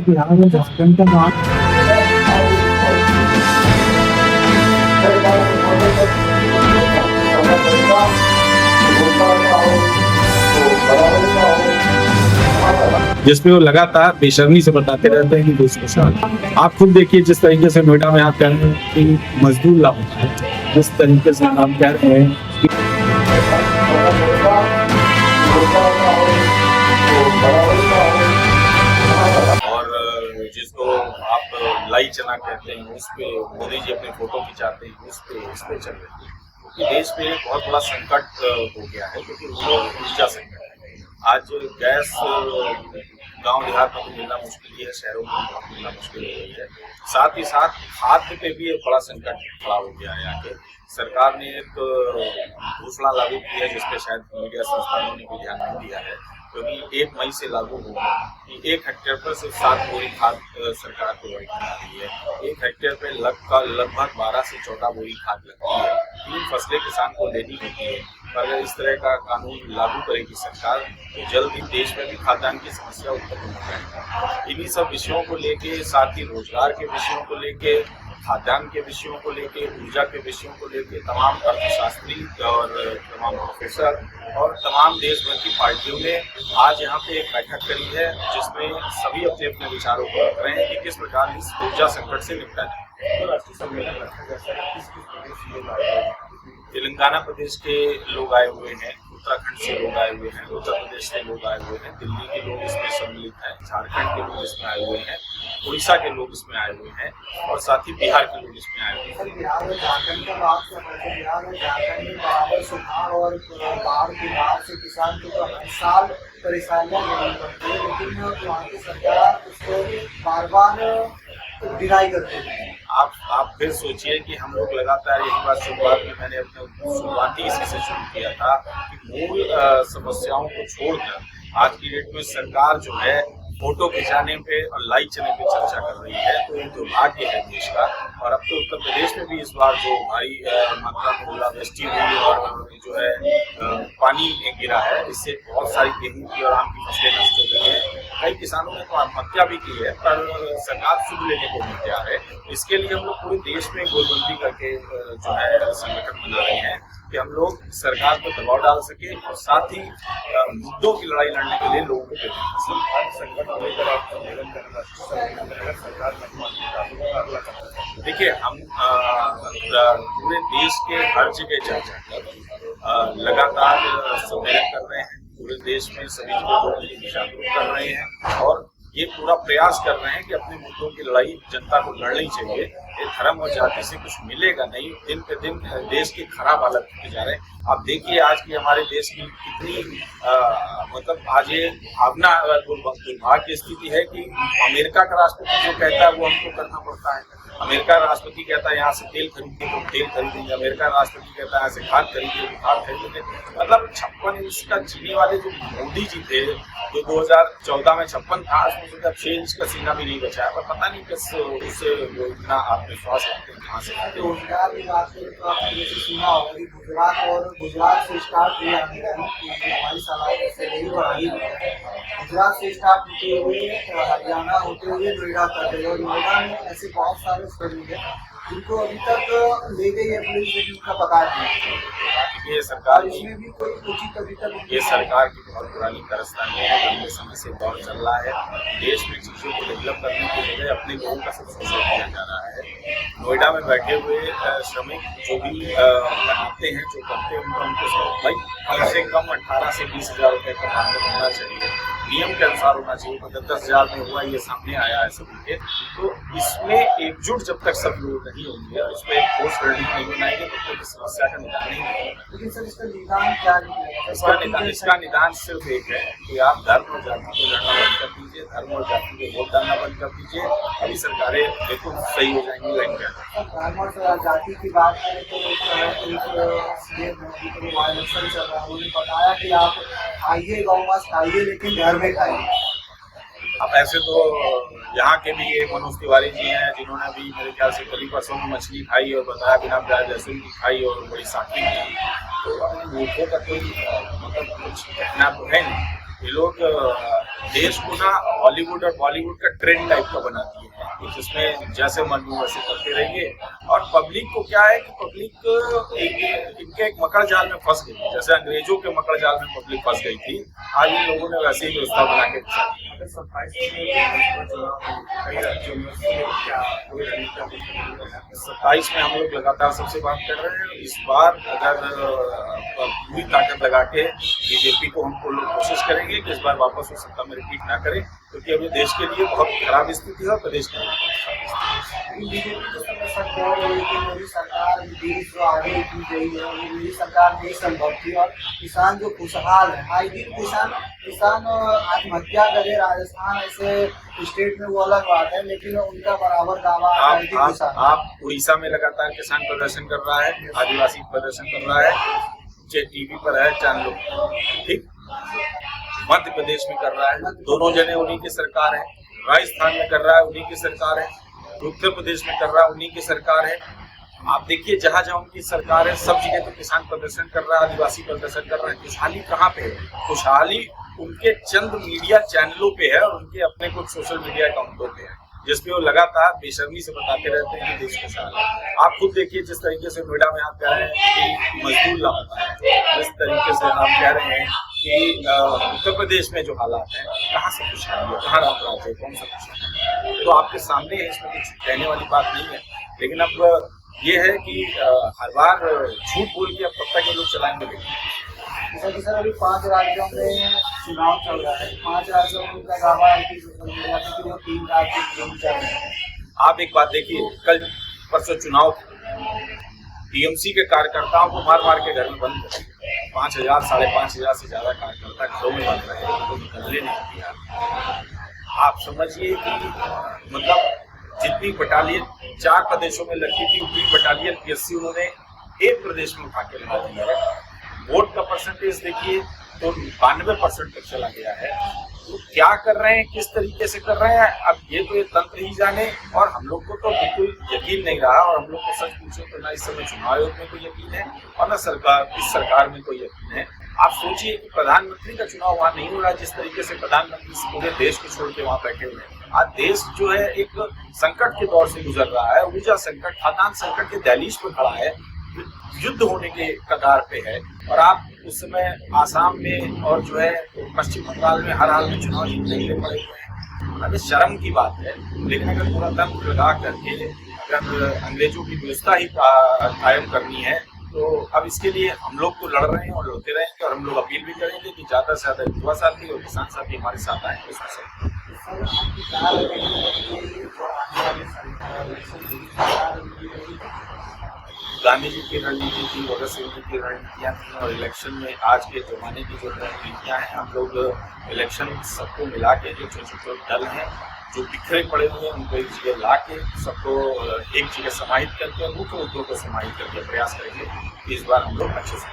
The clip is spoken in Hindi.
बिहार और झारखंड का बात कर रहे थे, बिहार और झारखंड में बराबर सुखाड़ और बाढ़ के बाद से किसान को तो हर साल परेशानियां झेलनी पड़ती है, लेकिन वहाँ की सरकार उसको बार बार डिनाई करते हैं। आप फिर सोचिए कि हम लोग लगातार यही बात शुरुआत में मैंने अपने शुरुआती इसी से शुरू किया था कि मूल समस्याओं को छोड़कर आज की डेट में सरकार जो है फोटो खिंचाने पे और लाइक चने पे चर्चा कर रही है, तो ये दुर्भाग्य है देश का। और अब तो उत्तर प्रदेश में भी इस बार जो भारी मात्रा में ओलावृष्टि हुई और जो है पानी गिरा है, इससे बहुत सारी गेहूं की और आम की फसलें नष्ट हो गई है। कई किसानों ने तो आत्महत्या भी की है, पर सरकार शुरू लेने को नहीं तैयार है। इसके लिए हम लोग पूरे देश में गोलबंदी करके जो है संगठन बना रहे हैं कि हम लोग सरकार पर दबाव डाल सके और साथ ही मुद्दों की लड़ाई लड़ने के लिए लोगों को प्रेरित कर सकें। देखिए, हम पूरे देश के हर जगह चर्चा कर लगातार सम्मेलन कर रहे हैं, पूरे देश में सभी लोगों को जागरूक कर रहे हैं और ये पूरा प्रयास कर रहे हैं कि अपने मुद्दों की लड़ाई जनता को लड़नी चाहिए। ये धर्म और जाति से कुछ मिलेगा नहीं। दिन पे दिन देश की खराब हालत होती जा रहे हैं। आप देखिए आज की हमारे देश की कितनी मतलब आज ये भावना दुर्भाग्य स्थिति है कि अमेरिका का राष्ट्रपति जो कहता है वो हमको करना पड़ता है। अमेरिका राष्ट्रपति कहता है यहाँ से तेल खरीदिए तो तेल खरीदेंगे, अमेरिका राष्ट्रपति कहता है यहाँ से खाद खरीदिए तो खाद खरीदेंगे। मतलब 56 इंच का चीनी वाले जो मोदी जी थे, जो 2014 में 56 था, उसमें 6 इंच का सीना भी नहीं बचा है। पर पता नहीं किस उससे इतना आत्मविश्वास रखते हैं, कहाँ से रोजगार की बात करें तो आपने जैसे सुना होगा कि गुजरात से स्टार्ट हुआ हमारी सलाह से नहीं बढ़ाई है। गुजरात से स्टार्ट होते हुए हरियाणा होते हुए नोएडा तक है और नोएडा में ऐसे बहुत सारे स्टडी है जिनको अभी तक ले गई है पुलिस, लेकिन उनका पता नहीं। ये सरकार इसमें भी कोई उचित अभी तक ये सरकार की बहुत पुरानी कारस्तानी है, लंबे समय से दौर चल रहा है। देश में चीजों को डेवलप करने के लिए अपने लोगों का सब शोषण किया जा रहा है। नोएडा में बैठे हुए श्रमिक जो भी बनाते हैं, जो करते हैं, उनको भाई कम से कम 18 से 20 हजार रुपये का मानदेय होना चाहिए, नियम के अनुसार होना चाहिए। 10,000 में हुआ, ये सामने आया है सभी के। तो इसमें एकजुट जब तक सब लोग नहीं होंगे और इसमें एक ठोस रणनीति नहीं बनाएंगे तो कोई समस्या का निदान नहीं होगा। लेकिन सर इसका निदान क्या इसका निदान सिर्फ एक है कि आप धर्म और जाति को लड़ना बंद कर दीजिए। दीजिए, धर्म और जाति पे वोट डालना बंद कर दीजिए, अभी सरकारें बिल्कुल सही हो जाएंगी। लाइन पे धर्म और जाति की बात करें तो एक सीएम वहाँ इलेक्शन चल रहा है, उन्होंने बताया कि आप खाइए गौ मांस खाइए लेकिन घर में खाइए। अब ऐसे तो यहाँ के भी ये मनोज तिवारी जी हैं जिन्होंने भी मेरे ख्याल से कल परसों में मछली खाई और बताया बिना प्याज लहसुन की खाई और बड़ी सात्विक की। तो मूर्खों का कोई मतलब कुछ कहना तो है नहीं। ये लोग देश को ना हॉलीवुड और बॉलीवुड का ट्रेंड टाइप का बना दिए हैं कि जिसमें जैसे मन हो वैसे करते रहिए। और पब्लिक को क्या है कि पब्लिक इनके एक मकड़ जाल में फंस गई, जैसे अंग्रेजों के मकड़ जाल में पब्लिक फंस गई थी, आज इन लोगों ने वैसे ही व्यवस्था बना के फंसा दी। 27 में हम लोग लगातार सबसे बात कर रहे हैं। इस बार अगर पूरी ताकत लगा के बीजेपी को हमको लोग कोशिश करेंगे कि इस बार वापस वो सत्ता में रिपीट ना करें, क्योंकि अभी देश के लिए बहुत खराब स्थिति है और प्रदेश के लिए मेरी सरकार देश जो आगे की गई है मेरी सरकार नहीं संभव थी और किसान जो खुशहाल है, आए दिन किसान आत्महत्या करे। राजस्थान ऐसे स्टेट में वो अलग बात है, लेकिन उनका बराबर दावा आप उड़ीसा में लगातार किसान प्रदर्शन कर रहा है, आदिवासी प्रदर्शन कर रहा है, टीवी पर है चैनलों, ठीक। मध्य प्रदेश में कर रहा है, दोनों जने उन्हीं की सरकार है। राजस्थान में कर रहा है, उन्हीं की सरकार है। उत्तर प्रदेश में कर रहा है, उन्हीं की सरकार है। आप देखिए जहां जहां उनकी सरकार है सब जगह तो किसान प्रदर्शन कर रहा है, आदिवासी प्रदर्शन कर रहा है। खुशहाली कहाँ पे है? खुशहाली उनके चंद मीडिया चैनलों पे है और उनके अपने कुछ सोशल मीडिया अकाउंटों पे है, जिसपे वो लगातार बेशर्मी से बताते रहते हैं कि देश खुशहाल है। आप खुद देखिए जिस तरीके से नोएडा में आप कह रहे हैं कि मजदूर लापता है, जिस तरीके से आप कह रहे हैं कि उत्तर प्रदेश में जो हालात है, कहाँ से खुशहाली है, कहाँ राम राज्य है, कौन सा खुशहाली है? तो आपके सामने है, इसमें कुछ कहने वाली बात नहीं है। लेकिन अब ये है कि हर बार झूठ बोल के अब तब तक ये लोग चलाएंगे। जैसा कि सर अभी 5 राज्यों में चुनाव चल रहा है, 5 राज्यों में उनका दावा है कि वो 3 राज्य चल रहे हैं। आप एक बात देखिए, कल परसों चुनाव टीएमसी के कार्यकर्ताओं को मार मार के घर में बंद कर दिया। 5,000 5,500 से ज्यादा कार्यकर्ता घरों में बंद रहे, उनको निकलने नहीं दिया। आप समझिए कि मतलब जितनी बटालियन 4 प्रदेशों में लगती थी उतनी बटालियन पीएससी उन्होंने एक प्रदेश में उठा के लगा दिया है। वोट का परसेंटेज देखिए तो 92% तक चला गया है। तो क्या कर रहे हैं, किस तरीके से कर रहे हैं, अब ये तो ये तंत्र ही जाने। और हम लोग को तो बिल्कुल यकीन नहीं रहा, और हम लोग को सच पूछे तो ना इस समय चुनाव आयोग में कोई यकीन है और ना इस सरकार में कोई यकीन है। आप सोचिए कि प्रधानमंत्री का चुनाव वहाँ नहीं हो रहा, जिस तरीके से प्रधानमंत्री पूरे देश को छोड़ के वहाँ बैठे हुए हैं। आज देश जो है एक संकट के दौर से गुजर रहा है, ऊर्जा संकट, खाद्यान्न संकट के दहलीज पर खड़ा है, युद्ध होने के कगार पे है। और आप उस समय आसाम में और जो है पश्चिम बंगाल में हर हाल में चुनाव जीतने के लिए पड़े हुए हैं। अभी शर्म की बात है। लेकिन अगर पूरा दम लगा करके अगर अंग्रेजों की व्यवस्था ही कायम करनी है तो अब इसके लिए हम लोग तो लड़ रहे हैं और लड़ते रहेंगे। और हम लोग अपील भी करेंगे कि ज्यादा से ज्यादा युवा साथी और किसान साथी हमारे साथ आए उसमें से। गांधी जी की रणनीति थी, भगत सिंह जी की रणनीतियाँ थी, और इलेक्शन में आज के जमाने की जो रणनीतियाँ हैं, हम लोग इलेक्शन सबको मिला के जो छोटे दल हैं जो बिखरे पड़े हुए हैं उनको एक जगह ला के सबको एक जगह समाहित करके मुख्य मुद्दों को समाहित करके प्रयास करेंगे कि इस बार हम लोग अच्छे से